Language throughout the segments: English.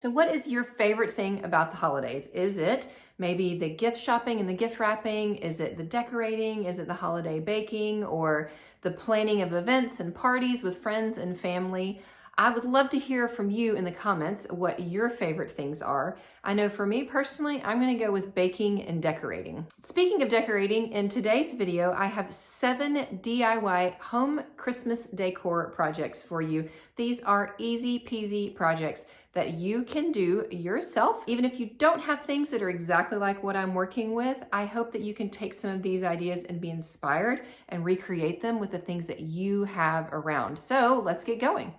So what is your favorite thing about the holidays? Is it maybe the gift shopping and the gift wrapping? Is it the decorating? Is it the holiday baking or the planning of events and parties with friends and family? I would love to hear from you in the comments what your favorite things are. I know for me personally, I'm going to go with baking and decorating. Speaking of decorating, in today's video, I have 7 DIY home Christmas decor projects for you. These are easy peasy projects that you can do yourself. Even if you don't have things that are exactly like what I'm working with, I hope that you can take some of these ideas and be inspired and recreate them with the things that you have around. So let's get going.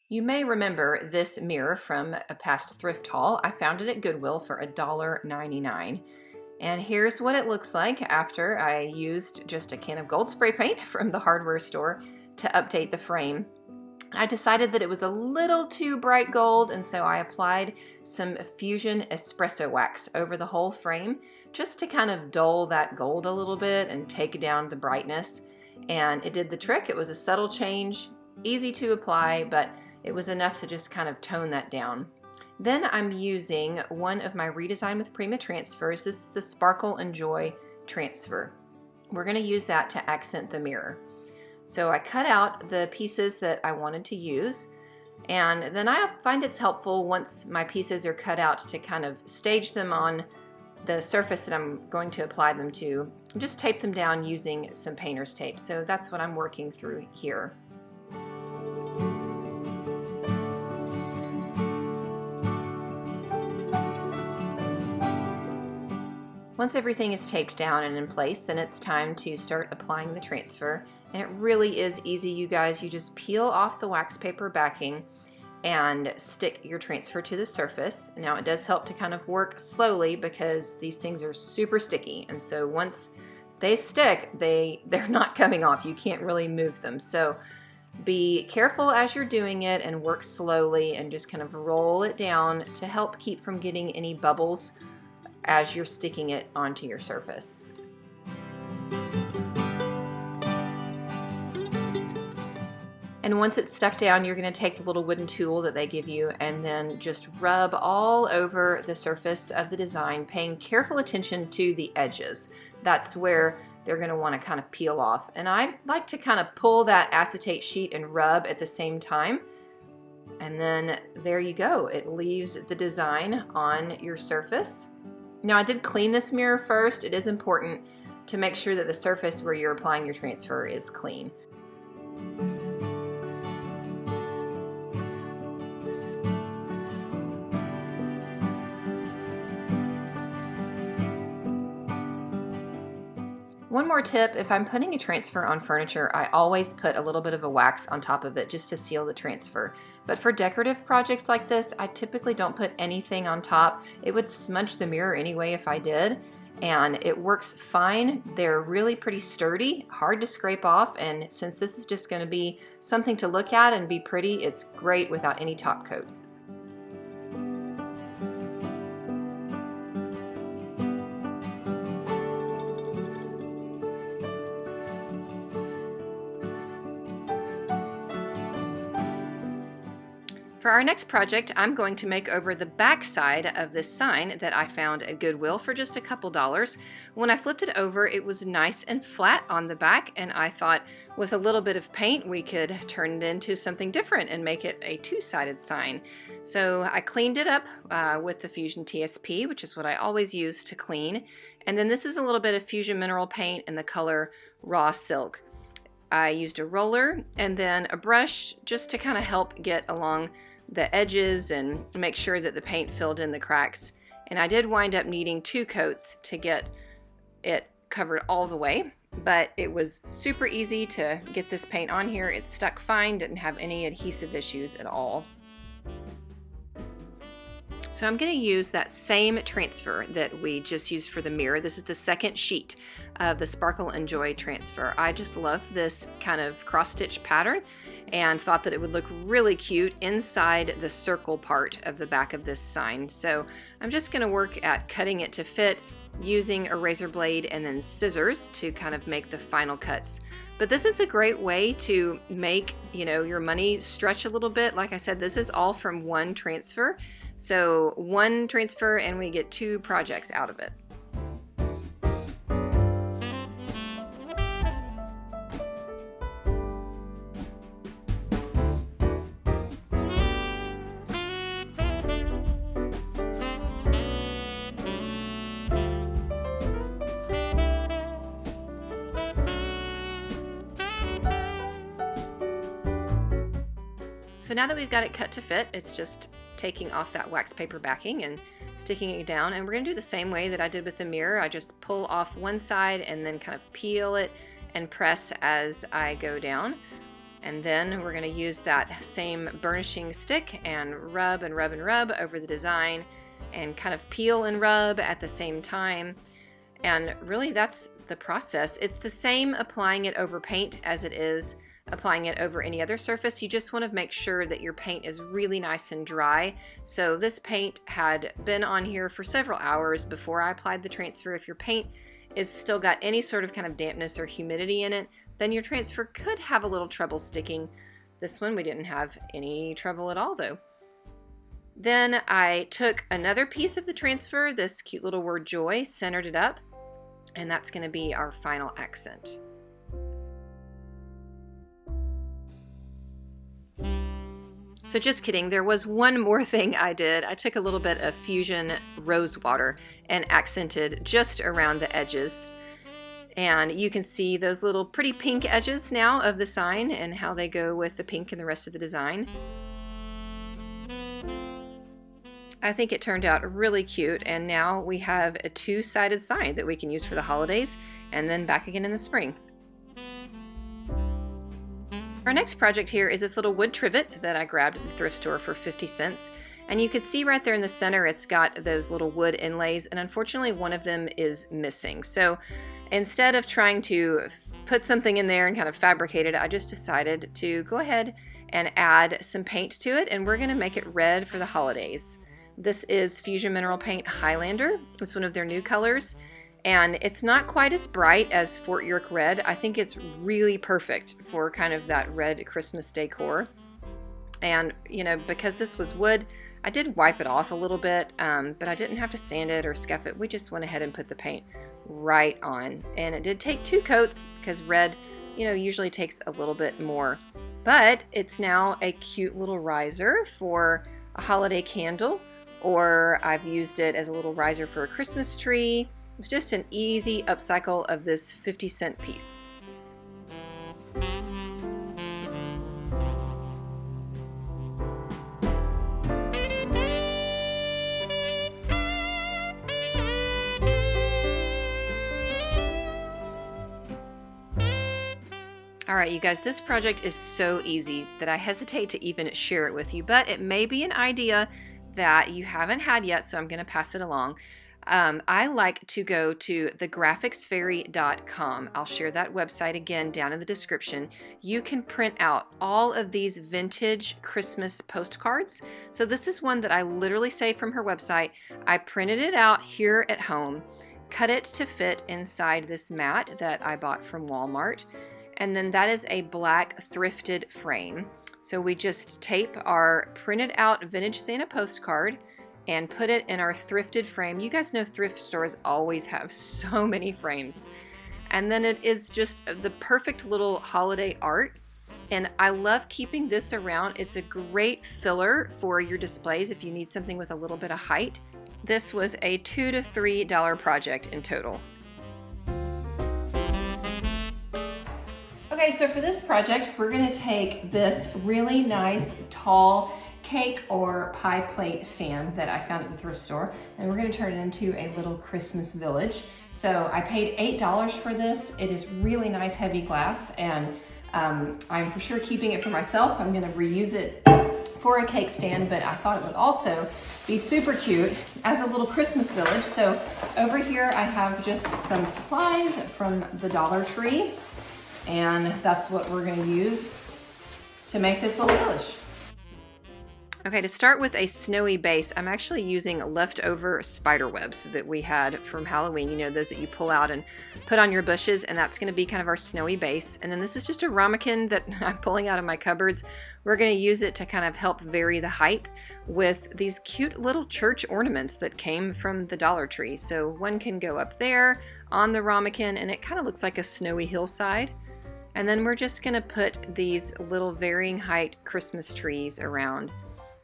You may remember this mirror from a past thrift haul. I found it at Goodwill for $1.99. And here's what it looks like after I used just a can of gold spray paint from the hardware store to update the frame. I decided that it was a little too bright gold, and so I applied some Fusion Espresso Wax over the whole frame just to kind of dull that gold a little bit and take down the brightness. And it did the trick. It was a subtle change, easy to apply, but it was enough to just kind of tone that down. Then I'm using one of my Redesign with Prima transfers. This is the Sparkle and Joy transfer. We're going to use that to accent the mirror. So I cut out the pieces that I wanted to use, and then I find it's helpful once my pieces are cut out to kind of stage them on the surface that I'm going to apply them to. Just tape them down using some painter's tape. So that's what I'm working through here. Once everything is taped down and in place, then it's time to start applying the transfer. And it really is easy, you guys. You just peel off the wax paper backing and stick your transfer to the surface. Now it does help to kind of work slowly because these things are super sticky. And so once they stick, they're not coming off. You can't really move them. So be careful as you're doing it and work slowly and just kind of roll it down to help keep from getting any bubbles as you're sticking it onto your surface. And once it's stuck down, you're going to take the little wooden tool that they give you and then just rub all over the surface of the design, paying careful attention to the edges. That's where they're going to want to kind of peel off. And I like to kind of pull that acetate sheet and rub at the same time. And then there you go. It leaves the design on your surface. Now I did clean this mirror first. It is important to make sure that the surface where you're applying your transfer is clean. One more tip, if I'm putting a transfer on furniture, I always put a little bit of a wax on top of it just to seal the transfer. But for decorative projects like this, I typically don't put anything on top. It would smudge the mirror anyway if I did, and it works fine. They're really pretty sturdy, hard to scrape off, and since this is just going to be something to look at and be pretty, it's great without any top coat. For our next project, I'm going to make over the back side of this sign that I found at Goodwill for just a couple dollars. When I flipped it over, it was nice and flat on the back, and I thought with a little bit of paint we could turn it into something different and make it a two-sided sign. So I cleaned it up with the Fusion TSP, which is what I always use to clean. And then this is a little bit of Fusion mineral paint in the color Raw Silk. I used a roller and then a brush just to kind of help get along the edges and make sure that the paint filled in the cracks. And I did wind up needing 2 coats to get it covered all the way, but it was super easy to get this paint on here. It stuck fine, didn't have any adhesive issues at all. So I'm going to use that same transfer that we just used for the mirror. This is the second sheet of the Sparkle and Joy transfer. I just love this kind of cross-stitch pattern and thought that it would look really cute inside the circle part of the back of this sign. So I'm just going to work at cutting it to fit using a razor blade and then scissors to kind of make the final cuts. But this is a great way to make, your money stretch a little bit. Like I said, this is all from one transfer. So one transfer and we get 2 projects out of it. So now that we've got it cut to fit, it's just taking off that wax paper backing and sticking it down. And we're going to do the same way that I did with the mirror. I just pull off one side and then kind of peel it and press as I go down. And then we're going to use that same burnishing stick and rub and rub and rub over the design and kind of peel and rub at the same time. And really that's the process. It's the same applying it over paint as it is applying it over any other surface. You just want to make sure that your paint is really nice and dry. So this paint had been on here for several hours before I applied the transfer. If your paint is still got any sort of kind of dampness or humidity in it, then your transfer could have a little trouble sticking. This one we didn't have any trouble at all though. Then I took another piece of the transfer, this cute little word joy, centered it up, and that's going to be our final accent. So just kidding, there was one more thing I did. I took a little bit of Fusion Rose Water and accented just around the edges. And you can see those little pretty pink edges now of the sign and how they go with the pink and the rest of the design. I think it turned out really cute, and now we have a 2-sided sign that we can use for the holidays and then back again in the spring. Our next project here is this little wood trivet that I grabbed at the thrift store for 50 cents. And you can see right there in the center, it's got those little wood inlays, and unfortunately one of them is missing. So instead of trying to put something in there and kind of fabricate it, I just decided to go ahead and add some paint to it, and we're gonna make it red for the holidays. This is Fusion Mineral Paint Highlander. It's one of their new colors. And it's not quite as bright as Fort York Red. I think it's really perfect for kind of that red Christmas decor. And, because this was wood, I did wipe it off a little bit, but I didn't have to sand it or scuff it. We just went ahead and put the paint right on. And it did take 2 coats because red, usually takes a little bit more. But it's now a cute little riser for a holiday candle, or I've used it as a little riser for a Christmas tree. It was just an easy upcycle of this 50-cent piece. All right, you guys, this project is so easy that I hesitate to even share it with you, but it may be an idea that you haven't had yet, so I'm going to pass it along. I like to go to thegraphicsfairy.com. I'll share that website again down in the description. You can print out all of these vintage Christmas postcards. So this is one that I literally saved from her website. I printed it out here at home, cut it to fit inside this mat that I bought from Walmart. And then that is a black thrifted frame. So we just tape our printed out vintage Santa postcard and put it in our thrifted frame. You guys know thrift stores always have so many frames. And then it is just the perfect little holiday art. And I love keeping this around. It's a great filler for your displays if you need something with a little bit of height. This was a $2 to $3 project in total. Okay, so for this project, we're gonna take this really nice, tall cake or pie plate stand that I found at the thrift store, and we're going to turn it into a little Christmas village. So I paid $8 for this. It is really nice heavy glass, and I'm for sure keeping it for myself. I'm going to reuse it for a cake stand, but I thought it would also be super cute as a little Christmas village. So over here I have just some supplies from the Dollar Tree, and that's what we're going to use to make this little village. Okay, to start with a snowy base, I'm actually using leftover spider webs that we had from Halloween. You know, those that you pull out and put on your bushes, and that's going to be kind of our snowy base. And then this is just a ramekin that I'm pulling out of my cupboards. We're going to use it to kind of help vary the height with these cute little church ornaments that came from the Dollar Tree. So one can go up there on the ramekin, and it kind of looks like a snowy hillside. And then we're just going to put these little varying height Christmas trees around.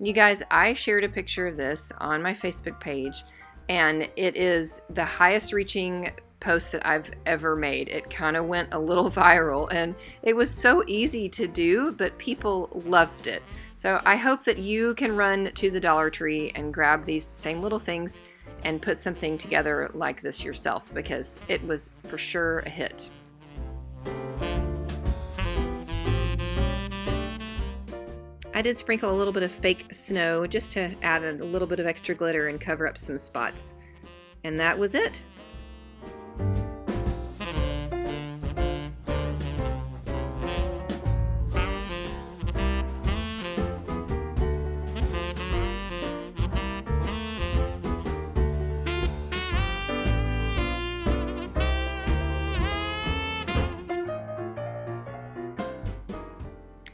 You guys, I shared a picture of this on my Facebook page, and it is the highest reaching post that I've ever made. It kind of went a little viral, and it was so easy to do, but people loved it. So I hope that you can run to the Dollar Tree and grab these same little things and put something together like this yourself, because it was for sure a hit. I did sprinkle a little bit of fake snow just to add a little bit of extra glitter and cover up some spots. And that was it.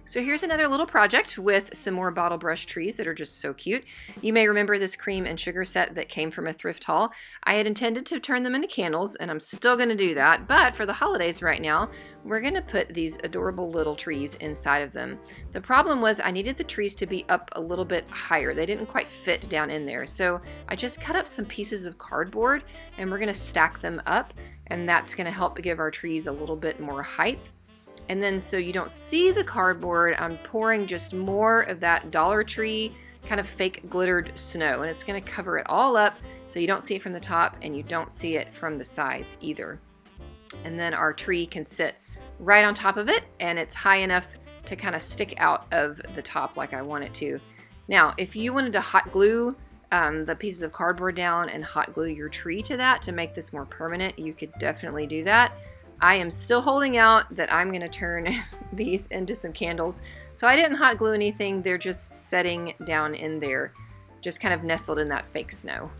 So here's another little project with some more Bottlebrush trees that are just so cute. You may remember this cream and sugar set that came from a thrift haul. I had intended to turn them into candles, and I'm still going to do that, but for the holidays right now, we're going to put these adorable little trees inside of them. The problem was I needed the trees to be up a little bit higher. They didn't quite fit down in there, so I just cut up some pieces of cardboard, and we're going to stack them up, and that's going to help give our trees a little bit more height. And then so you don't see the cardboard, I'm pouring just more of that Dollar Tree kind of fake glittered snow, and it's going to cover it all up so you don't see it from the top and you don't see it from the sides either. And then our tree can sit right on top of it, and it's high enough to kind of stick out of the top like I want it to. Now, if you wanted to hot glue the pieces of cardboard down and hot glue your tree to that to make this more permanent, you could definitely do that. I am still holding out that I'm going to turn these into some candles. So I didn't hot glue anything. They're just setting down in there, just kind of nestled in that fake snow.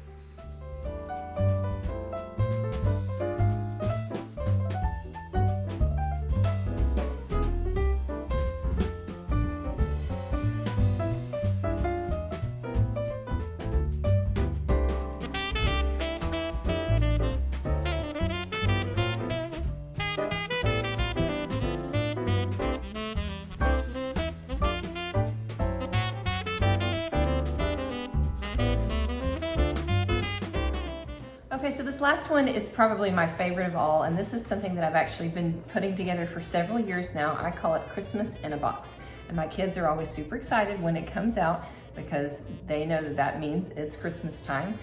Okay, so this last one is probably my favorite of all, and this is something that I've actually been putting together for several years now. I call it Christmas in a Box, and my kids are always super excited when it comes out because they know that that means it's Christmas time.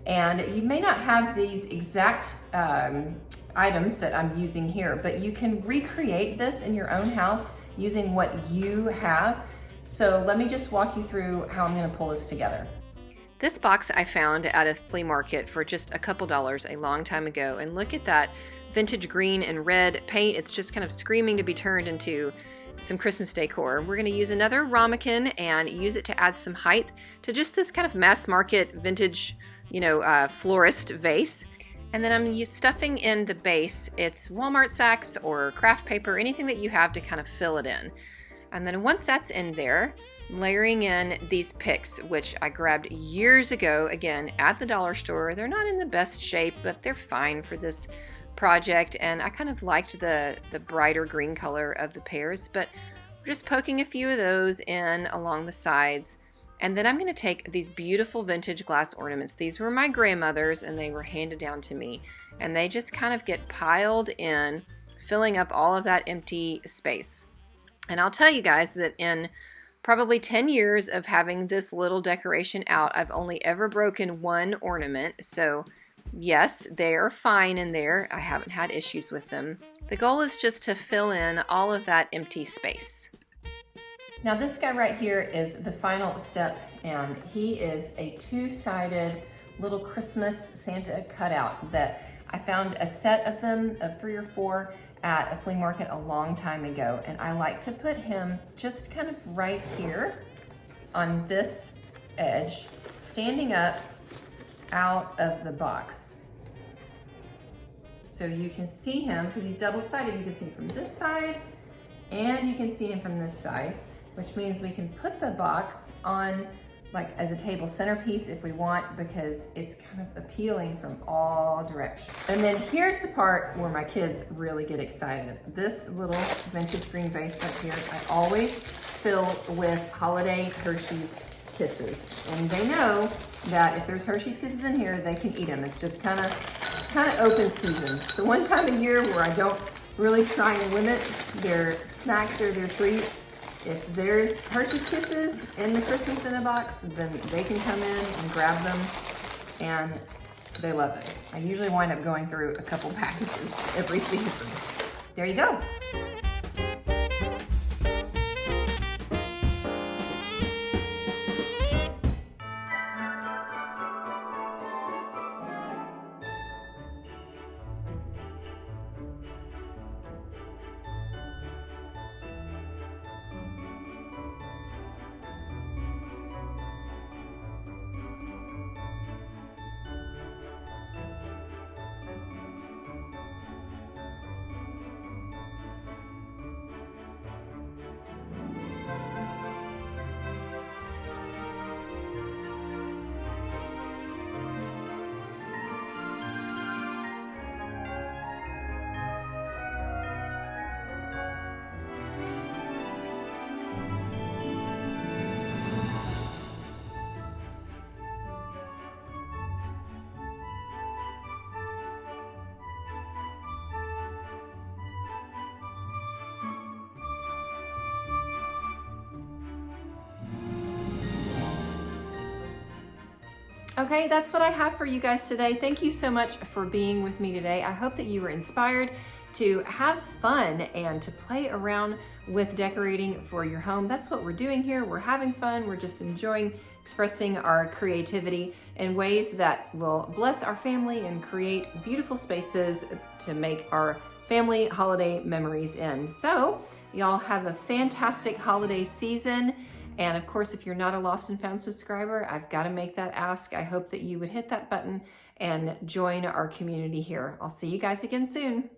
And you may not have these exact items that I'm using here, but you can recreate this in your own house using what you have. So let me just walk you through how I'm going to pull this together. This box I found at a flea market for just a couple dollars a long time ago, and look at that vintage green and red paint. It's just kind of screaming to be turned into some Christmas decor. We're going to use another ramekin and use it to add some height to just this kind of mass market vintage, florist vase. And then I'm stuffing in the base. It's Walmart sacks or craft paper, anything that you have to kind of fill it in. And then once that's in there, layering in these picks, which I grabbed years ago, again, at the dollar store. They're not in the best shape, but they're fine for this project. And I kind of liked the brighter green color of the pears, but we're just poking a few of those in along the sides. And then I'm going to take these beautiful vintage glass ornaments. These were my grandmother's, and they were handed down to me. And they just kind of get piled in, filling up all of that empty space. And I'll tell you guys that in probably 10 years of having this little decoration out, I've only ever broken one ornament. So yes, they are fine in there. I haven't had issues with them. The goal is just to fill in all of that empty space. Now this guy right here is the final step, and he is a two-sided little Christmas Santa cutout that I found a set of them of 3 or 4 at a flea market a long time ago, and I like to put him just kind of right here on this edge, standing up out of the box. So you can see him, because he's double-sided, you can see him from this side and you can see him from this side, which means we can put the box on like as a table centerpiece if we want, because it's kind of appealing from all directions. And then here's the part where my kids really get excited. This little vintage green vase right here, I always fill with holiday Hershey's Kisses. And they know that if there's Hershey's Kisses in here, they can eat them. It's just kind of open season. It's the one time of year where I don't really try and limit their snacks or their treats. If there's Hershey's Kisses in the Christmas in a box, then they can come in and grab them, and they love it. I usually wind up going through a couple packages every season. There you go. Okay, that's what I have for you guys today. Thank you so much for being with me today. I hope that you were inspired to have fun and to play around with decorating for your home. That's what we're doing here. We're having fun. We're just enjoying expressing our creativity in ways that will bless our family and create beautiful spaces to make our family holiday memories in. So y'all have a fantastic holiday season. And of course, if you're not a Lost and Found subscriber, I've got to make that ask. I hope that you would hit that button and join our community here. I'll see you guys again soon.